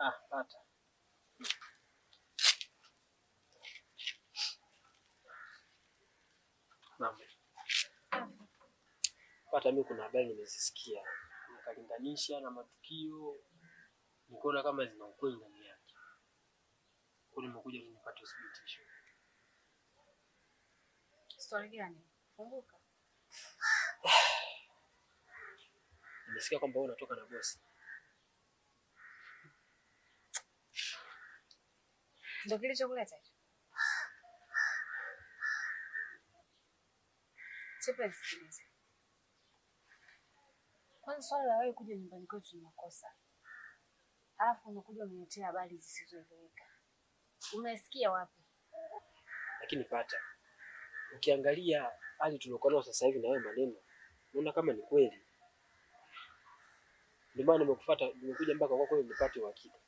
Pata. Mama. Pata, mimi kuna habari nimezisikia. Nikalinganisha na matukio. Nikaona kama zina ukweli ndani yake. Kwa nini nimekuja nipate uthibitisho? Story gani? Funguka. Nimesikia kwamba wewe unatoka na bosi. Ndio kilichokuleta hicho? Chepe, sikiliza. Kwanza swala la wewe kuja nyumbani kwetu ni makosa. Alafu unakuja unaniletea habari zisizoeleweka. Umesikia wapi? Lakini Pata, ukiangalia hali tuliokuwa nayo sasa hivi na wewe maneno, unaona kama ni kweli. Ndio maana nimekufuata, nimekuja mpaka kwako ili nipate uhakika.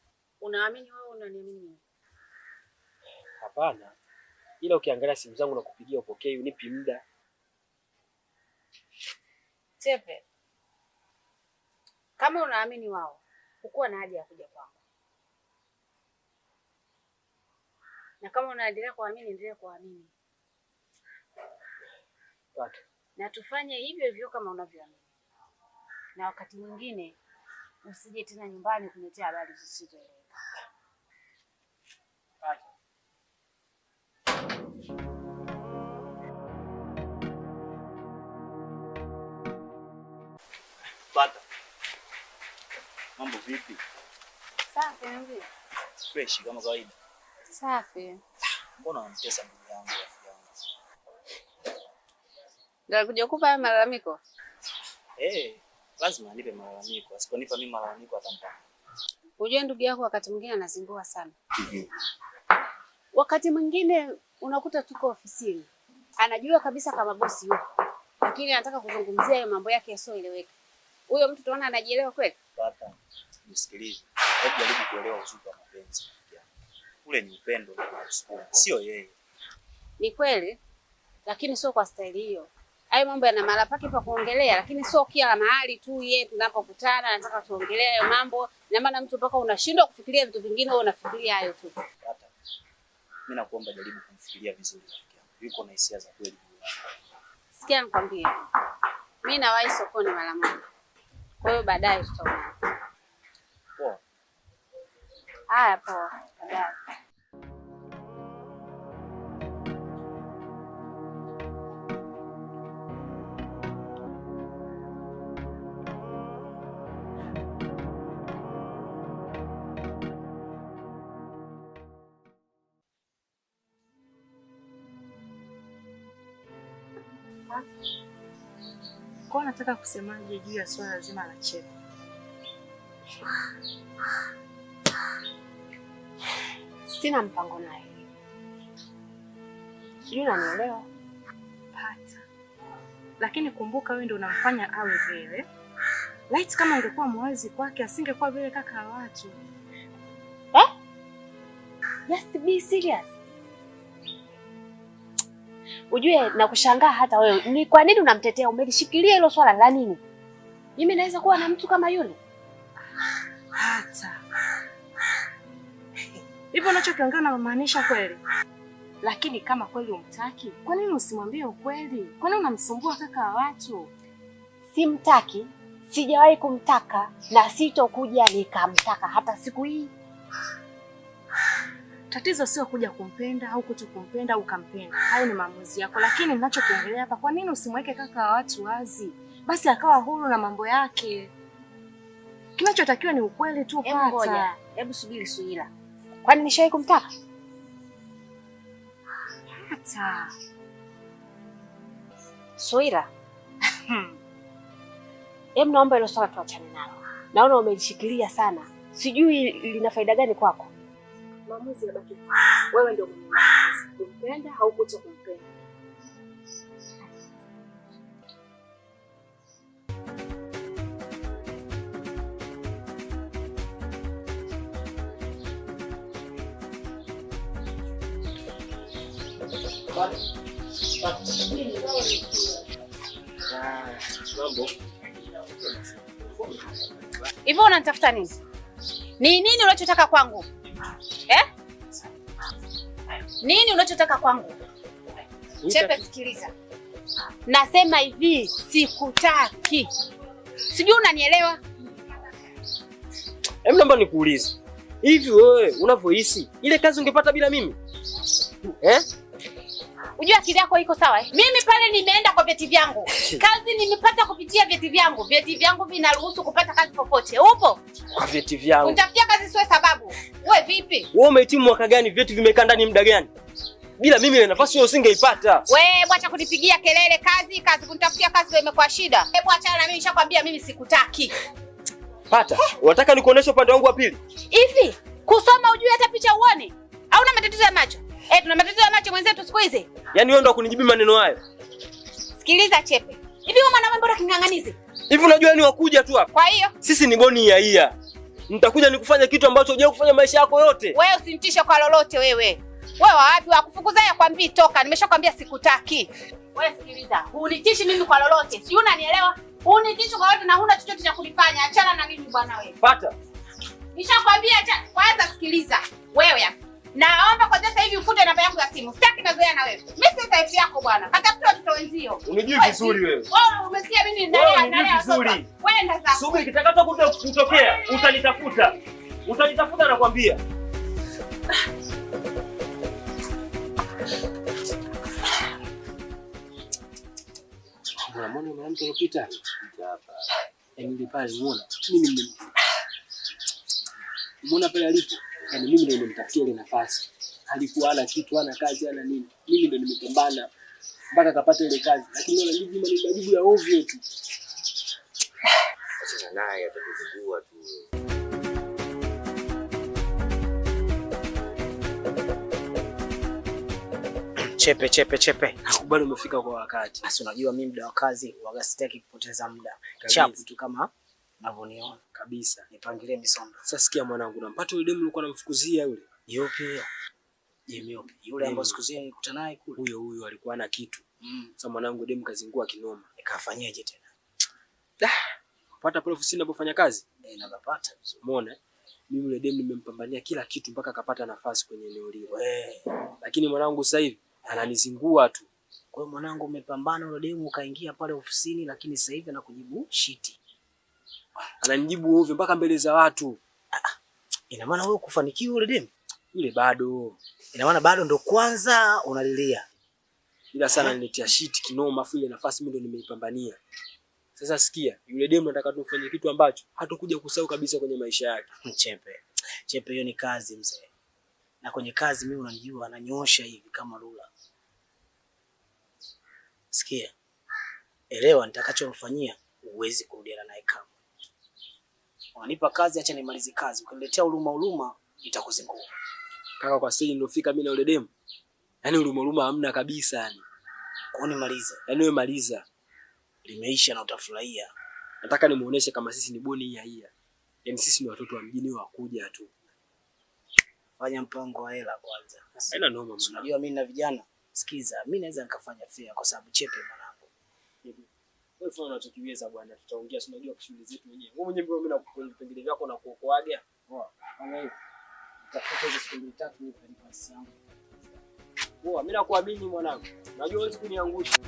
Unaamini wewe, unaniamini mimi? Hapana. Ila ukiangalia simu zangu na kupigia upokee, unipi muda. Chepe, kama unaamini wao, hukuwa na haja ya kuja kwangu. Na kama unaendelea kuamini, endelea kuamini. Pata. Na tufanye hivyo hivyo kama unavyoamini. Na wakati mwingine usije tena nyumbani kuniletea habari zisizoeleweka. Pata. Pata. Mambo vipi? Safi ndio. Fresh kama kawaida. Safi. Mbona unamtesa ndugu yangu rafiki yangu? Ndio kuja kukupa malalamiko? Lazima anipe malalamiko. Asiponipa mimi malalamiko atampa. Unajua ndugu yako wakati mwingine anazingua sana. Wakati mwingine unakuta tuko ofisini. Anajua kabisa kama bosi yupo. Lakini anataka kuzungumzia hayo mambo yake yasioeleweka. Huyo mtu tunaona anajielewa kweli? Pata. Nisikilize. Hebu jaribu kuelewa uzuri wa mapenzi. Ule ni upendo na kusukuma. Sio yeye. Ni kweli, lakini sio kwa staili hiyo. Hayo mambo yana mahali pake pa kuongelea, lakini sio kila mahali tu yeye tunapokutana anataka tuongelee hayo mambo. Na maana mtu mpaka unashindwa kufikiria vitu vingine, wewe unafikiria hayo tu. Pata. Mimi nakuomba jaribu kumfikiria vizuri rafiki yangu. Yuko na hisia za kweli. Sikia nikwambie. Mimi nawahi sokoni mara moja. Kwa hiyo baadaye tutaona. Poa. Haya poa. Baadaye. Kwa nataka kusemaje juu ya swala zima la Chepe? Sina mpango naye. Sijui unanielewa? Pata. Lakini kumbuka wewe ndio unamfanya awe vile. Light kama ungekuwa mwazi kwake asingekuwa vile kaka wa watu. Just be serious. Ujue na kushangaa hata wewe. Ni kwa nini unamtetea? Umelishikilia hilo swala la nini? Mimi naweza kuwa na mtu kama yule? Hata. Hivyo unachokiongea unamaanisha kweli? Lakini kama kweli umtaki, kwa nini usimwambie ukweli? Kwa nini unamsumbua kaka wa watu? Simtaki, sijawahi kumtaka na sitokuja nikamtaka hata siku hii. Tatizo sio kuja kumpenda au kutokumpenda au ukampenda. Hayo ni maamuzi yako, lakini ninachokiongelea hapa, kwa nini usimweke kaka wa watu wazi? Basi akawa huru na mambo yake. Kinachotakiwa ni ukweli tu. Pata. Ngoja, hebu subiri Suila. Kwani nishawahi kumtaka? Hata. Suila. Hebu naomba hilo swala tuachane nalo. Naona umelishikilia sana. Sijui lina faida gani kwako. Maamuzi yabaki kwako. Wewe ndio mwenye maamuzi. Kumpenda au kutokumpenda. Hivyo unanitafuta nini? Ni nini unachotaka kwangu? Nini unachotaka kwangu? Chepe, sikiliza. Nasema hivi, sikutaki. Sijui unanielewa? Hebu naomba nikuulize. Hivi wewe unavyohisi ile kazi ungepata bila mimi? Unajua akili yako iko sawa? Mimi pale nimeenda kwa vyeti vyangu. Kazi nimepata kupitia vyeti vyangu. Vyeti vyangu vinaruhusu kupata kazi popote. Upo? Kwa vyeti vyangu. Unitafutia kazi sio sababu. Wewe vipi? Wewe umehitimu mwaka gani? Vyeti vimekaa ndani muda gani? Bila mimi ile nafasi wewe usingeipata. Wewe bwacha kunipigia kelele, kazi kunitafutia kazi ndio imekuwa shida. Hebu achana na mimi, nishakwambia mimi sikutaki. Pata. Unataka nikuoneshe upande wangu wa pili? Hivi kusoma ujui hata picha uone? Au una matatizo ya macho? Tuna matatizo ya macho mwenzetu siku hizi. Yaani wewe ndo kunijibu maneno hayo. Sikiliza Chepe. Hivi wewe mwanaume bora king'ang'anizi? Hivi unajua ni wakuja tu hapa. Kwa hiyo sisi ni boni ya ia. Nitakuja nikufanya kitu ambacho hujawahi kufanya maisha yako yote. Wewe usinitishe kwa lolote wewe. Wewe wapi wakufukuza ya kwambii toka, nimeshakwambia sikutaki. Wewe sikiliza, unitishi mimi kwa lolote. Si unanielewa? Unitishi kwa lolote na huna chochote cha kunifanya. Achana na mimi bwana wewe. Pata. Nishakwambia kwanza sikiliza. Wewe hapa. Naomba kwa sasa hivi ufute namba yangu ya simu. Sitaki mazoea na wewe. Mimi si type yako bwana. Katafuta watoto wenzio. Unijui vizuri wewe. Wewe umesikia mimi ndalea vizuri. Kwenda sasa. Subiri kitakacho kutokea, utanitafuta. Utanitafuta nakwambia. Mbona mwanamke alipita hapa? Yaani pale muona. Mimi muona pale alipo. Yaani mimi ndio nimemtafutia ile nafasi. Alikuwa hana kitu, hana kazi, hana nini. Mimi ndio nimepambana mpaka akapata ile kazi. Lakini leo anajibu majibu ya ovyo tu. Sasa naye atakuzungua tu. Chepe. Nakubali umefika kwa wakati. Basi unajua mimi muda wa kazi waga sitaki kupoteza muda. Chapu tu kama unavyoniona. Kabisa. Nipangilie misondo. Sasa sikia mwanangu, nampata yule demu ulikuwa unamfukuzia yule. Yupi? Yupi? Yule ambaye sikuzia nikuta naye kule. Huyo alikuwa na kitu. Sasa mwanangu demu kazingua kinoma. Nikafanyaje tena? Pata pale ofisini ninapofanya kazi? Napata vizuri. Umeona? Mimi yule demu nimempambania kila kitu mpaka akapata nafasi kwenye eneo lile. Lakini mwanangu sasa hivi ananizingua tu. Kwa hiyo mwanangu umepambana yule demu ukaingia pale ofisini, lakini sasa hivi anakujibu shiti. Ananijibu ovyo mpaka mbele za watu. Ina maana wewe kufanikiwa yule demu? Yule bado. Ina maana bado ndo kwanza unalilia. Ila sana niletea shiti kinoma, afu ile nafasi mimi ndo nimeipambania. Sasa sikia, yule demu nataka tufanye kitu ambacho hatakuja kusahau kabisa kwenye maisha yake. Chepe hiyo ni kazi mzee. Na kwenye kazi mimi unanijua ananyoosha hivi kama rula. Sikia. Elewa nitakachomfanyia uwezi kurudiana naye kama. Unanipa kazi, acha nimalize kazi. Ukiniletea huruma itakuzingua. Kaka kwa stage nilofika mimi na yule demu. Yaani huruma hamna kabisa yani. Kwa nini maliza? Yaani wewe maliza. Limeisha na utafurahia. Nataka nimuoneshe kama sisi ni boni ya hia. Yaani sisi ni watoto wa mjini wa kuja tu. Fanya mpango wa hela kwanza. Haina noma mwana. Unajua mimi na vijana. Sikiza, mimi naweza nikafanya fair kwa sababu Chepe mwanangu. Wewe fanya unachokiweza bwana, tutaongea, si unajua shughuli zetu wenyewe. Wewe mwenyewe mimi na vipengele vyako na kuokoaga. Fanya hivi. Tafuta hizo siku 3 mimi kwa pasi yangu. Mimi nakuamini mwanangu. Najua wewe kuniangusha.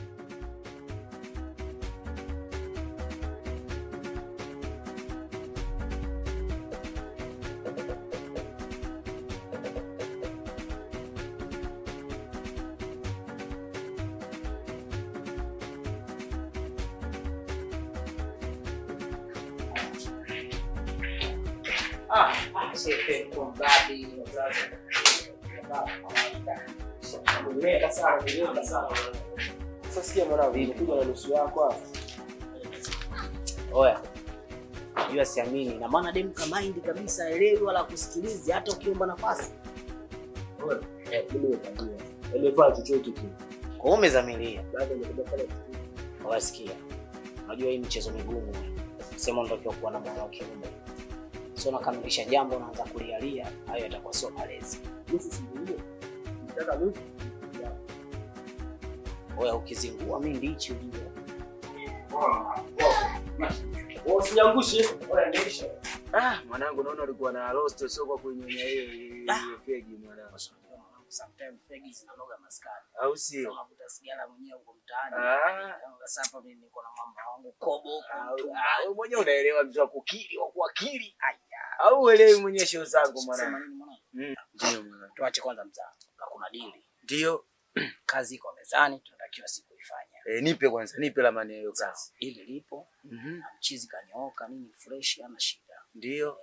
Chepe kombadi Nimeka sana. Sasa sikia mwanangu, nikuja na nusu yako hapa. Oya. Jua siamini. Na maana demu kama hindi kabisa elewi wala kusikilizi hata ukiomba nafasi. Oya. Mimi nimekwambia. Elefaa chochote tu. Kwa umezamilia. Baada ya kuja pale. Oya sikia. Unajua hii mchezo migumu. Sema ndio kuwa na moyo wa kiume. Sio nakamilisha jambo unaanza kulialia, hayo yatakuwa sio malezi. Nusu singuo. Nataka nusu. Oya ukizingua mimi ndichi ujue. Usinyangushe. Oya niisha. Mwanangu naona ulikuwa na roast sio kwa kunyonya hiyo fegi mwanangu. Sometimes fegi zinanoga maskani. Au sio? Unakuta sigara mwenyewe uko mtaani. Sasa hapa mimi niko na mama wangu kobo kumtumba. Wewe mwenyewe unaelewa mtu wa kukiri, wa kuakili. Au uelewi mwenyewe show zangu mwanangu. Ndio mwanangu. Tuache kwanza mzaa. Kuna dili. Ndio. Kazi iko mezani tunatakiwa siku ifanye. Nipe kwanza, nipe ramani hiyo kazi. Dili lipo. Mchizi kanyooka nini fresh ana shida. Ndio.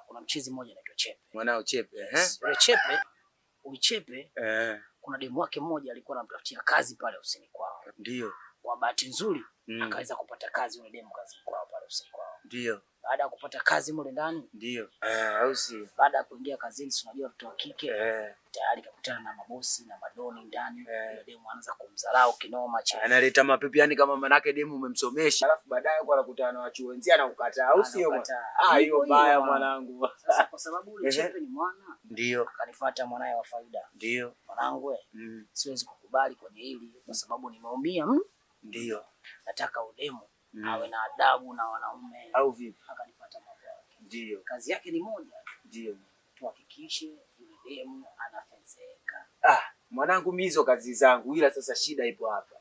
Kuna mchizi mmoja anaitwa Chepe. Mwanao Chepe, Yule Chepe, Chepe, kuna demu wake mmoja alikuwa anamtafutia kazi pale usini kwao. Ndio. Kwa bahati nzuri akaweza kupata kazi yule demu kazi kwao pale usini kwao. Ndio. Baada ya kupata kazi mule ndani, ndio. Au si. Baada ya kuingia kazini, si unajua mtoto wa kike tayari kakutana na mabosi na madoni ndani. Yule demu anaanza kumdharau kinoma cha. Analeta mapepe yani kama manake demu umemsomesha. Alafu baadaye kwa anakutana na wachuo wenzia na kukataa. Au sio? Hiyo baya mwanangu. Sasa kwa sababu yule Chepe ni mwana. Ndio. Akanifuata mwanae wa faida. Ndio. Mwanangu siwezi kukubali kwenye hili kwa sababu nimeumia. Ndio. Nataka udemu awe na adabu na wanaume. Au vipi? Akanipata mambo yake. Ndio. Kazi yake ni moja. Ndio. Tuhakikishe yule demu anafezeka. Mwanangu mimi hizo kazi zangu, ila sasa shida ipo hapa.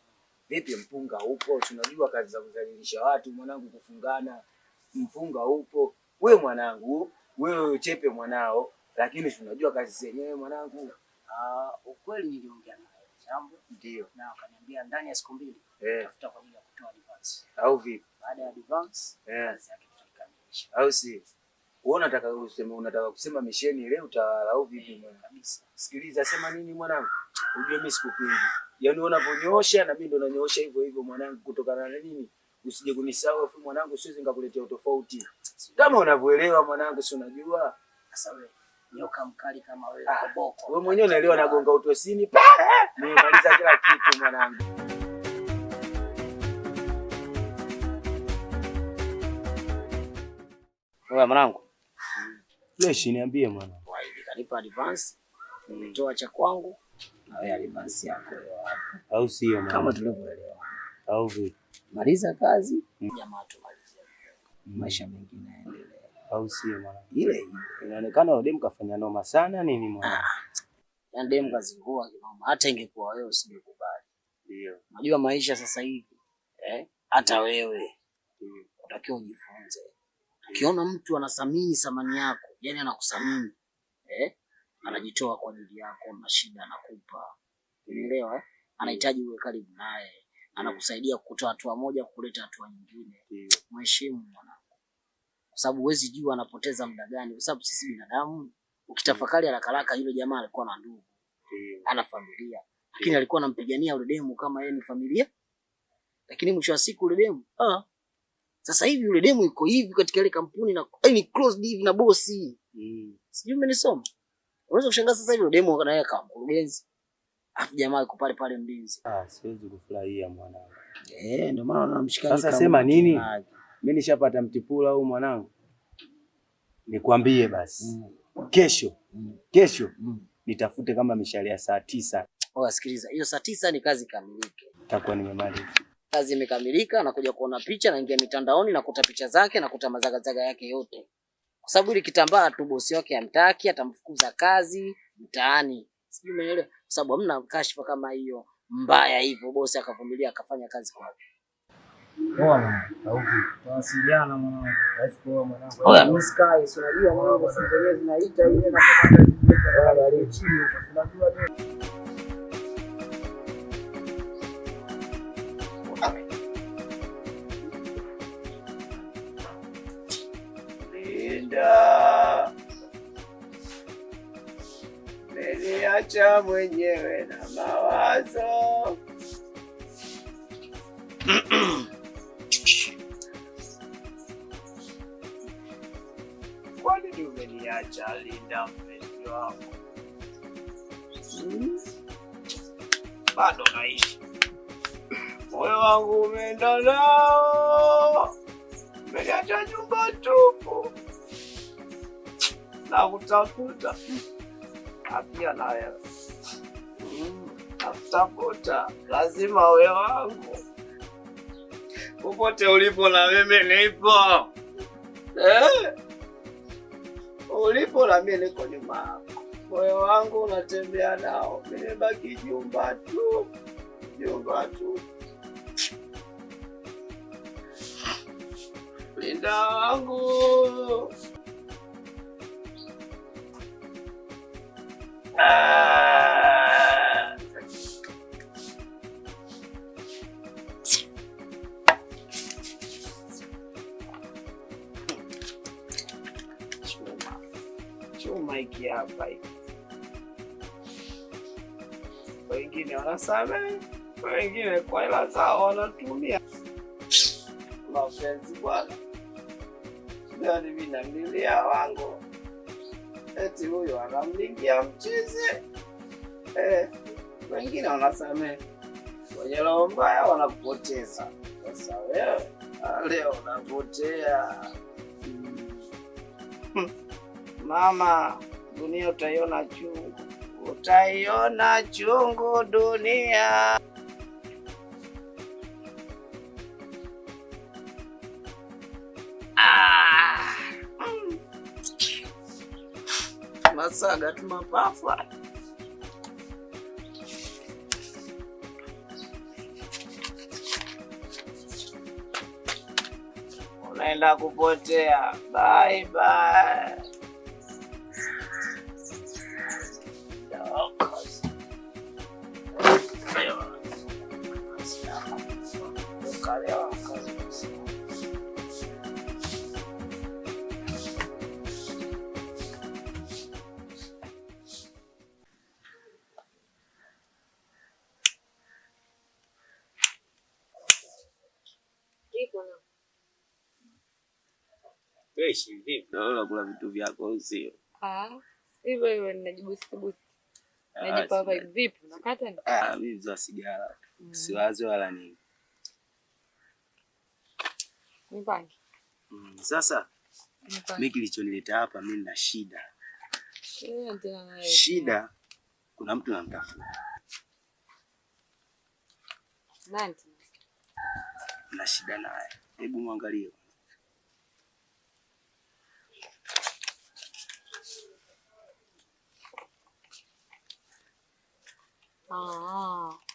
Vipi mpunga upo? Tunajua kazi za kuzalilisha watu mwanangu, kufungana. Mpunga upo. Wewe mwanangu, wewe Chepe mwanao, lakini tunajua kazi zenyewe mwanangu. Ukweli niliongea naye jambo. Ndio. Na akaniambia ndani ya siku 2 tafuta kwa ajili ya kutoa advance. Au vipi? Baada ya advance kazi yake tutakamilisha. Au si? Wewe unataka kusema misheni leo utawala au vipi mwana? Kabisa. Sikiliza, sema nini mwanangu? Unajua mimi sikupingi. Yaani unaponyosha na mimi ndo nanyoosha hivyo hivyo mwanangu, kutokana na nini? Usije kunisahau afu mwanangu, siwezi ngakuletea utofauti. Kama unavyoelewa mwanangu, si unajua? Sasa wewe nyoka mkali kama wewe koboko. Wewe mwenyewe unaelewa nagonga utosini. Nimemaliza kila kitu mwanangu. Wewe mwanangu. Fresh niambie mwana. Hivi kanipa advance. Nimetoa cha kwangu na wewe advance yako hapo. Au sio mwana? Kama tulivyoelewa. Au vipi? Maliza kazi, jamaa tumalizie. Maisha mengine yaendelee. Au sio mwana? Ile inaonekana yule demu kafanya noma sana nini mwana? Yaani demu kazingua kinoma. Hata ingekuwa wewe usingekubali. Ndio. Unajua maisha sasa hivi hata wewe unatakiwa ujifunze. Ukiona mtu anathamini thamani yako, yani anakusamini, anajitoa kwa ajili yako, na shida anakupa. Unielewa? Anahitaji uwe karibu naye, anakusaidia kutoa hatua moja kuleta hatua nyingine. Mheshimu mwanangu. Kwa sababu huwezi jua anapoteza muda gani, kwa sababu sisi binadamu, ukitafakari haraka yule jamaa alikuwa na ndugu, ana familia, lakini alikuwa anampigania yule demu kama yeye ni familia. Lakini mwisho wa siku yule demu sasa hivi yule demu yuko hivi katika ile kampuni na ni close hivi na bosi. Sijui umenisoma. Unaweza kushangaa sasa hivi yule demu naye kama mkurugenzi. Afu jamaa yuko pale pale mlinzi. Siwezi kufurahia mwanangu. Ndio maana namshikaji. Sasa sema nini? Mimi nishapata mtipula au mwanangu. Nikwambie basi. Kesho nitafute kama mishale ya saa 9. Sikiliza. Hiyo saa 9 ni kazi kamilike. Takuwa nimemaliza. Kazi imekamilika, na kuja kuona picha, naingia mitandaoni na kuta picha zake na kuta mazagazaga yake yote. Kwa sababu ile kitambaa tu bosi wake amtaki, atamfukuza kazi mtaani. Sijui umeelewa? Kwa sababu hamna kashfa kama hiyo mbaya hivyo, bosi akavumilia akafanya kazi kwake. Bwana, au tunawasiliana mwanangu. Basi kwa mwanangu. Mimi sky, unajua mwanangu, sisi zenyewe zinaita ile na kupata habari chini huko. Tunajua tu. Meniacha mwenyewe na mawazo. Kwani umeniacha Linda mpenzi wangu? Bado naishi. Moyo wangu umeenda nao. Umeniacha nyumba tupu. Na kutafuta. Pia naye. Nakutafuta. Lazima uwe wangu. Popote ulipo na mimi nipo. Ulipo na mimi niko nyuma yako. Moyo wangu unatembea nao. Mimi baki jumba tu. Jumba tu. Linda wangu. Chuma hiki hapa hiki. Wengine wanasamehe, wengine kwa hela zao wanatumia. Mapenzi bwana. Ndani mimi namlilia wangu. Eti huyo anamlingia mchizi. Wengine wanasamehe. Wenye roho mbaya wanakupoteza. Sasa wewe leo unapotea. Mama, dunia utaiona chungu. Utaiona chungu dunia. Masaga tu mapafu. Unaenda kupotea. Bye bye. Naona kuna vitu vyako usio. Hivyo hivyo ninajibusti. Najipa vibe vipi? Unakata ni? Mimi za sigara. Siwazi wala nini. Nipange. Sasa mimi kilichonileta hapa mimi na shida. Shida kuna mtu anamtafuta. Nani? Na shida naye. Hebu muangalie.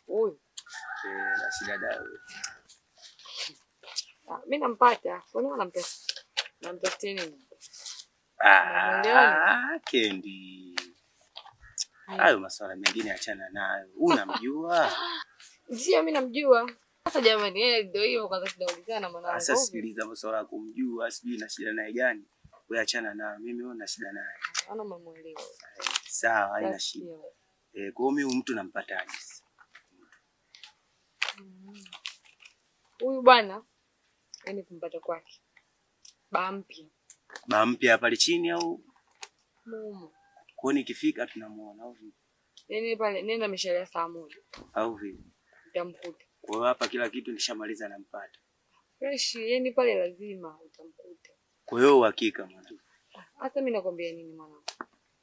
Huyu. Na shida dawa. Mimi nampata. Kwani unampata? Nampata nini? Kendi. Hayo masuala mengine achana nayo. Unamjua? Ndio mimi namjua. Sasa jamani, yeye ndio hiyo kwanza tunaulizana mwanangu. Sasa sikiliza masuala ya kumjua, sijui na shida naye gani. Wewe achana nayo. Mimi ona shida naye. Ana mamuelewa. Sawa, haina shida. Kwa hiyo mimi mtu nampataje? Huyu bwana yani kumpata kwake. Ba mpya pale chini au? Mumu. Kwa nikifika tunamuona au vipi? Yaani pale nenda mishale saa 1. Au vipi? Utamkuta. Kwa hiyo hapa kila kitu nishamaliza nampata. Fresh, yani pale lazima utamkuta. Kwa hiyo uhakika mwanangu. Hata mimi nakwambia nini mwanangu?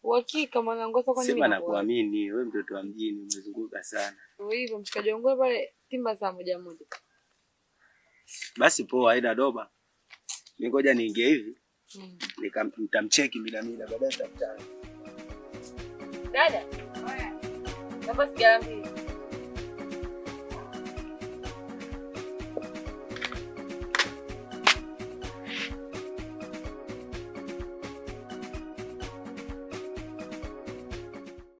Uhakika mwanangu, sasa kwa nini? Sema nakuamini, wewe mtoto wa mjini umezunguka sana. Ndio hivyo mshikaji wangu pale timba saa 1. Basi poa, haina doba. Ningoja niingie hivi. Nitamcheki mida baadaye tutakutana. Dada. Haya. Baba sigara mbili.